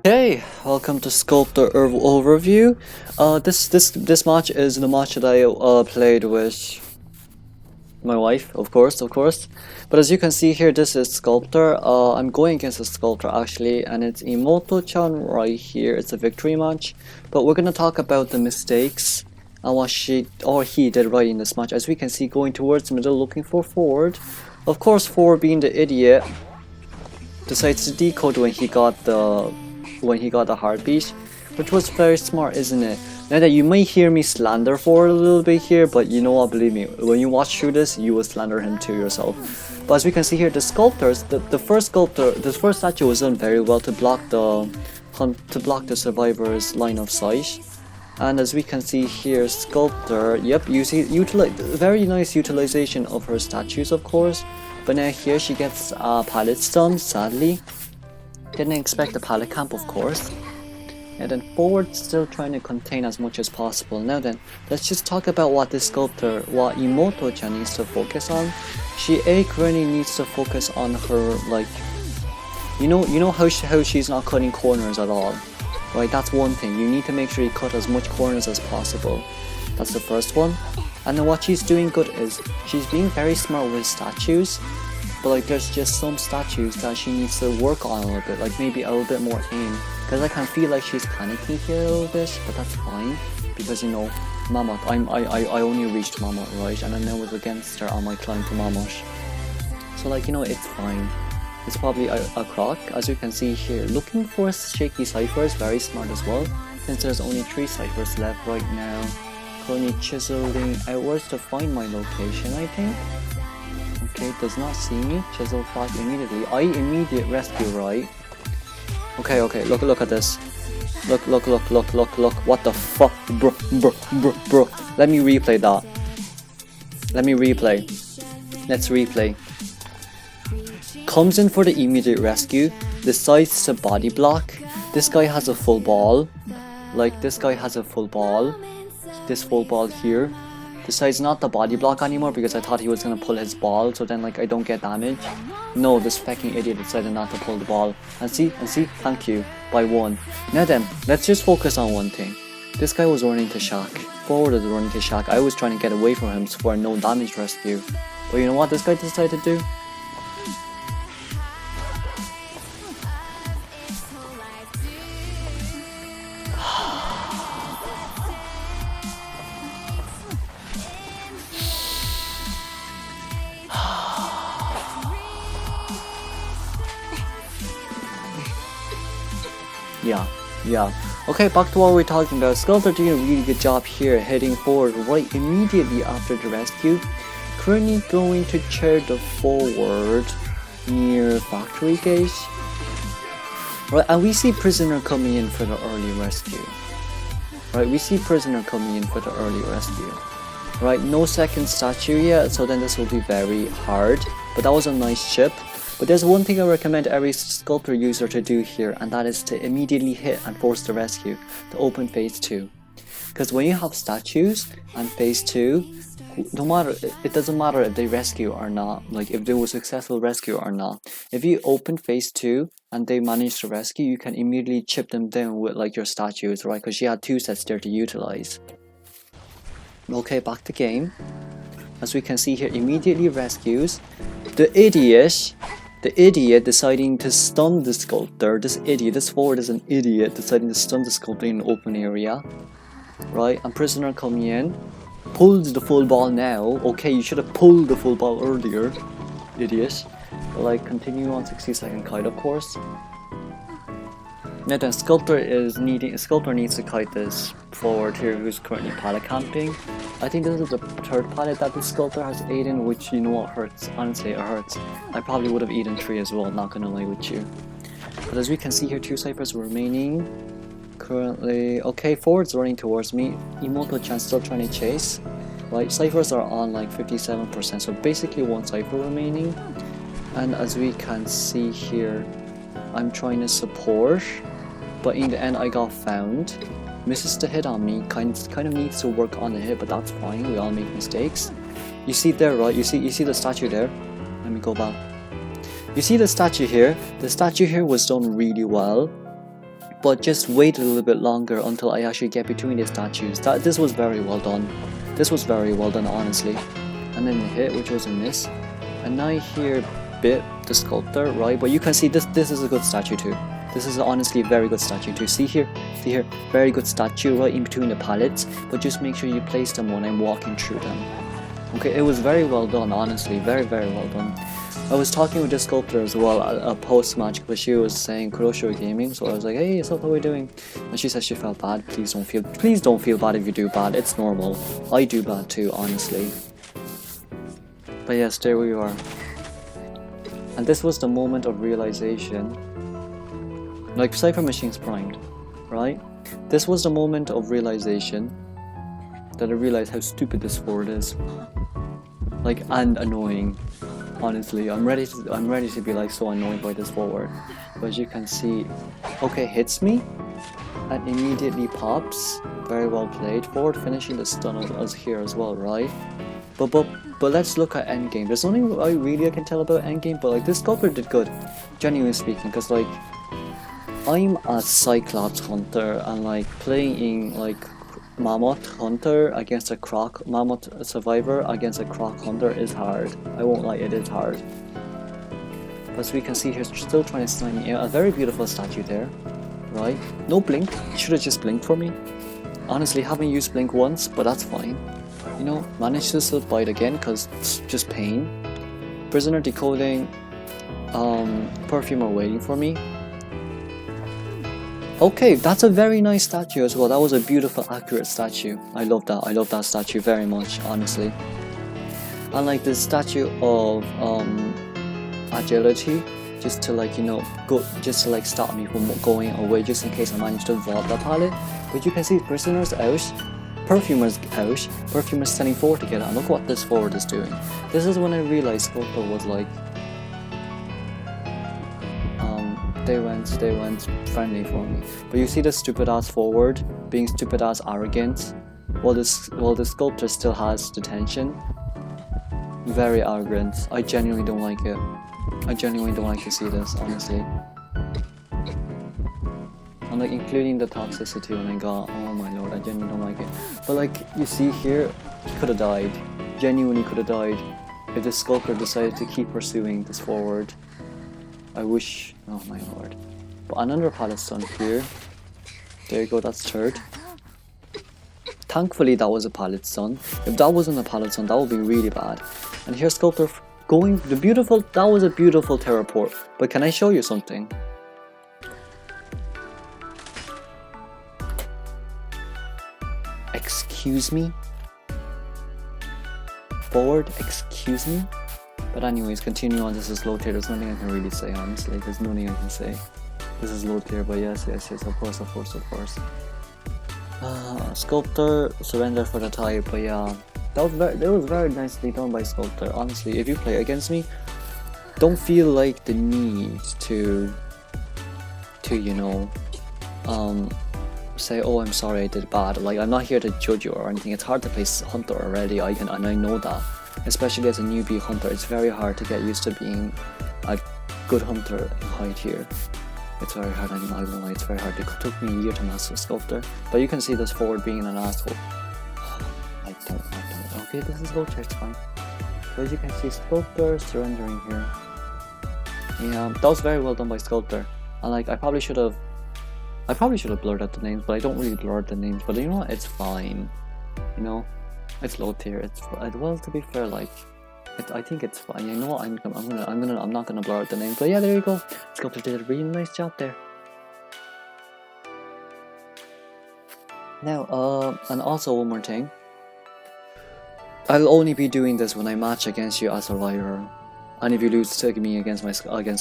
Hey, welcome to Sculptor Overview. This match is the match that I played with my wife, of course. But as you can see here, this is Sculptor. I'm going against a Sculptor actually, and it's Imoto-chan right here. It's a victory match. But we're gonna talk about the mistakes and what she or he did right in this match. As we can see, going towards the middle, looking for forward. Of course, forward being the idiot, decides to decode when he got the heartbeat, which was very smart, isn't it? Now that you may hear me slander Ford a little bit here, but you know what, believe me, when you watch through this, you will slander him too yourself. But as we can see here, the sculptors, the first sculptor, the first statue was done very well to block the survivor's line of sight. And as we can see here, Sculptor, yep, you see, very nice utilization of her statues, of course. But now here she gets pallet stun, sadly. Didn't expect a pallet camp, of course. And then forward still trying to contain as much as possible. Now then, let's just talk about what this sculptor, what Imoto-chan needs to focus on. She currently needs to focus on her, like, you know how she's not cutting corners at all, right? That's one thing. You need to make sure you cut as much corners as possible. That's the first one. And then what she's doing good is she's being very smart with statues. But like there's just some statues that she needs to work on a little bit, like maybe a little bit more aim. Because I can feel like she's panicking here a little bit, but that's fine. Because you know, Mammoth, I only reached Mammoth, right? And I was against her on my climb to Mammoth. So like, you know, it's fine. It's probably a croc, as you can see here. Looking for shaky ciphers, very smart as well. Since there's only 3 ciphers left right now. Currently chiseling outwards to find my location, I think. Okay, does not see me. Chisel flag immediately. Immediate rescue, right? Okay, look at this. Look. What the fuck? Bro. Let me replay that. Let's replay. Comes in for the immediate rescue. Decides to body block. This guy has a full ball. Like, this guy has a full ball. This full ball here. Decides not to body block anymore because I thought he was gonna pull his ball, so then like I don't get damage. No, this fucking idiot decided not to pull the ball. And see, thank you, by 1. Now then, let's just focus on one thing. This guy was running to Shack. Forward was running to Shack. I was trying to get away from him for a no damage rescue. But you know what this guy decided to do? Yeah. Okay, back to what we're talking about. Sculptor doing a really good job here, heading forward right immediately after the rescue. Currently going to chair the forward near factory gate. Right, and we see prisoner coming in for the early rescue. Right, Right, no second statue yet, so then this will be very hard. But that was a nice chip. But there's one thing I recommend every sculptor user to do here, and that is to immediately hit and force the rescue to open phase 2. Because when you have statues and phase 2, it doesn't matter if they rescue or not, like if they were successful rescue or not. If you open phase 2 and they manage to rescue, you can immediately chip them down with like your statues, right? Because you had 2 sets there to utilize. Okay, back to game. As we can see here, immediately rescues. The idiot deciding to stun the sculptor. This forward is an idiot deciding to stun the sculptor in an open area. Right, and prisoner coming in. Pulls the full ball now. Okay, you should have pulled the full ball earlier. Idiot. But like, continue on 60-second kite, of course. Now then, Sculptor needs to kite this forward here who's currently pallet camping. I think this is the 3rd pallet that the Sculptor has eaten, which you know what hurts. Honestly, it hurts. I probably would have eaten 3 as well, not gonna lie with you. But as we can see here, 2 ciphers remaining. Currently, okay, forward's running towards me. Imoto-chan still trying to chase. Right, ciphers are on like 57%, so basically 1 cipher remaining. And as we can see here, I'm trying to support. But in the end, I got found. Misses the hit on me. Kind of needs to work on the hit, but that's fine. We all make mistakes. You see there, right? You see the statue there. Let me go back. You see the statue here? The statue here was done really well. but just wait a little bit longer until I actually get between the statues. This was very well done. This was very well done, honestly. And then the hit, which was a miss. And now here bit the sculptor, right? But you can see this is a good statue too. This is honestly a very good statue too. See here, very good statue right in between the palettes. But just make sure you place them when I'm walking through them. Okay, it was very well done, honestly, very well done. I was talking with the sculptor as well a post-match, but she was saying Kuroshiro Gaming, so I was like, hey, so how are we doing? And she said she felt bad. Please don't feel bad if you do bad. It's normal. I do bad too, honestly. But yes, there we are. And this was the moment of realization. Like Cypher Machines primed, right? This was the moment of realization that I realized how stupid this forward is. Like, and annoying. Honestly, I'm ready to be like so annoyed by this forward. But as you can see, okay, hits me and immediately pops. Very well played. Forward finishing the stun of us here as well, right? But let's look at endgame. There's nothing I can tell about endgame, but like this sculptor did good, genuinely speaking, because like I'm a Cyclops hunter and like playing like Mammoth Hunter against a Croc, Mammoth Survivor against a Croc Hunter is hard. I won't lie, it is hard. As we can see here, still trying to slime me out. A very beautiful statue there, right? No blink, should have just blinked for me. Honestly, haven't used blink once, but that's fine. You know, managed to still bite again because it's just pain. Prisoner decoding, Perfumer waiting for me. Okay, that's a very nice statue as well. That was a beautiful, accurate statue. I love that. I love that statue very much, honestly. And like the statue of agility, just to like, you know, just to like stop me from going away, just in case I manage to vault that palette. But you can see Prisoner's out, Perfumer's out, Perfumer's standing forward together, and look what this forward is doing. This is when I realized Sculptor was like, they went friendly for me. But you see the stupid ass forward being stupid ass arrogant, while the sculptor still has the tension. Very arrogant. I genuinely don't like it. I genuinely don't like to see this, honestly. And like including the toxicity when I got, oh my lord, I genuinely don't like it. But like you see here, he could have died. Genuinely could have died if the sculptor decided to keep pursuing this forward. I wish, oh my lord. But another palette stun here. There you go, that's third. Thankfully that was a palette stun. If that wasn't a palette stun, that would be really bad. And here's Sculptor going, that was a beautiful teleport. But can I show you something? Excuse me? Forward, excuse me? But anyways, continue on. This is low tier. There's nothing I can really say, honestly. There's nothing I can say. This is low tier, but yes, of course. Sculptor surrender for the type, but yeah, that was very nicely done by Sculptor. Honestly, if you play against me, don't feel like the need to you know, say, oh, I'm sorry I did bad. Like, I'm not here to judge you or anything. It's hard to play Hunter already. and I know that. Especially as a newbie hunter, it's very hard to get used to being a good hunter in high tier. It's very hard, I won't lie, it's very hard. It took me a year to master Sculptor. But you can see this forward being an asshole. I don't. Okay, this is low tier, it's fine. So as you can see, Sculptor surrendering here. Yeah, that was very well done by Sculptor. And like, I probably should have blurred out the names, but I don't really blur out the names. But you know what, it's fine. You know? It's low tier. It's well, to be fair, like I think it's fine. You know what? I'm not gonna blur out the name. But yeah, there you go. Sculptor did a really nice job there. Now, and also one more thing. I'll only be doing this when I match against you as Survivor, and if you lose to me against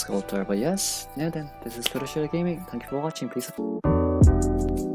Sculptor. But yes, now then, this is Kuroshiro Gaming. Thank you for watching. Peace out.